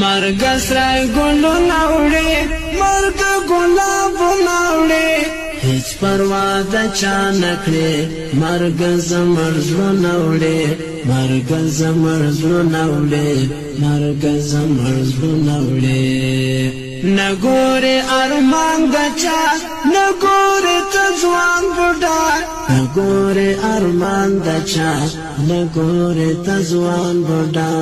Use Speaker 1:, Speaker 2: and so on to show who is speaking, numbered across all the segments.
Speaker 1: مرګ سره ګلونه وړي مرګ ګلابونه وړي هیڅ پروا د چا نه کړې مرګ زمر زړونه وړي مرګ زمر زړونه وړي مرګ زمر زړونه وړي نګورې ارمان د چا نګورې ته ځوان بوډا نګورې ارمان د چا نګورې ته ځوان بوډا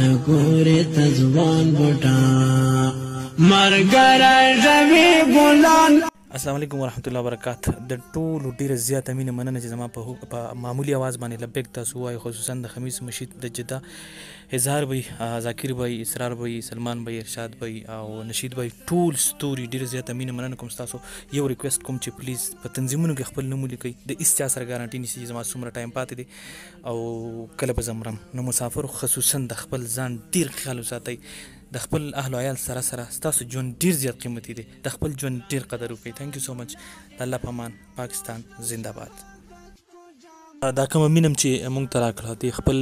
Speaker 1: نګورې ته ځوان بوډا مرګ راځوي ګلان.
Speaker 2: السلام علیکم ورحمۃ اللہ وبرکاتہ. د ټولو ډیره زیاته مینه مننه چې زما په معمولی आवाज باندې لبیک تاسو وایي، خصوصا د خمیس مشید د جده اظهار بھائی، ذاکر بھائی، اسرار بھائی، سلمان بھائی، ارشاد بھائی او نشید بھائی ټول ستوري ډیره زیاته مینه مننه کوم. تاسو یو ریکوست کوم چې پلیز په تنظیمونو کې خپل نوم ولیکئ. د هیڅ چا سره ګارانټي نشي زما څومره ټایم پاتې دی او کله به زه مرم. نو مسافر خصوصا د خپل ځان ډیر خیال وساتئ، د خپل اهل او عیال سره ستاسو ژوند ډیر زیات قیمتي دی. د خپل ژوند ډیر قدر وکړئ. ثانک یو سو مچ. الله پامان. پاکستان زنده باد. دا کومه مینم چې مونږ ته راکړه د خپل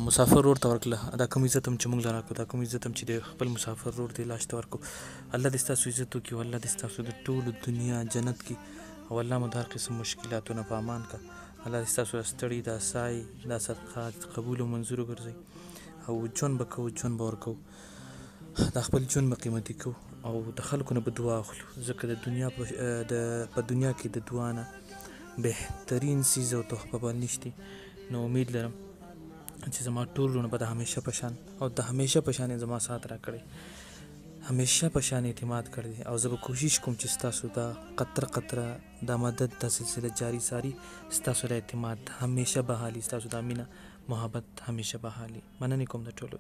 Speaker 2: مسافر ورته ورکړه، دا کوم عزت هم چې مونږ له راکړو، دا کوم عزت هم چې د خپل مسافر ورور دی لاس ته ورکړو. الله دې ستاسو عزت وکړي او الله دې ستاسو د ټولو دنیا جنت کړي او الله مو د هر قسم مشکلاتونه په امان کړه. الله دې ستاسو ستړي دا سای دا صدقات قبول او منظور وګرځي او ژوند به کوو، ژوند به ورکوو، دا خپل ژوند به قیمتي کوو او د خلکو نه به دعا اخلو، ځکه د دنیا په دنیا کې د دعا نه بهترین څیز او تحفه بل نشته. نو امید لرم چې زما ټول وروڼه به د همیشه په شان او د همیشه په شان زما سات راکړی، همیشه په شان اعتماد کړی او زه به کوشش کوم چې ستاسو دا قطره قطره دا مدد دا سلسله جاری ساری ستاسو د اعتماد همیشه بحالي، ستاسو د مینه محبت همیشه بحالي. مننه کوم د ټولو.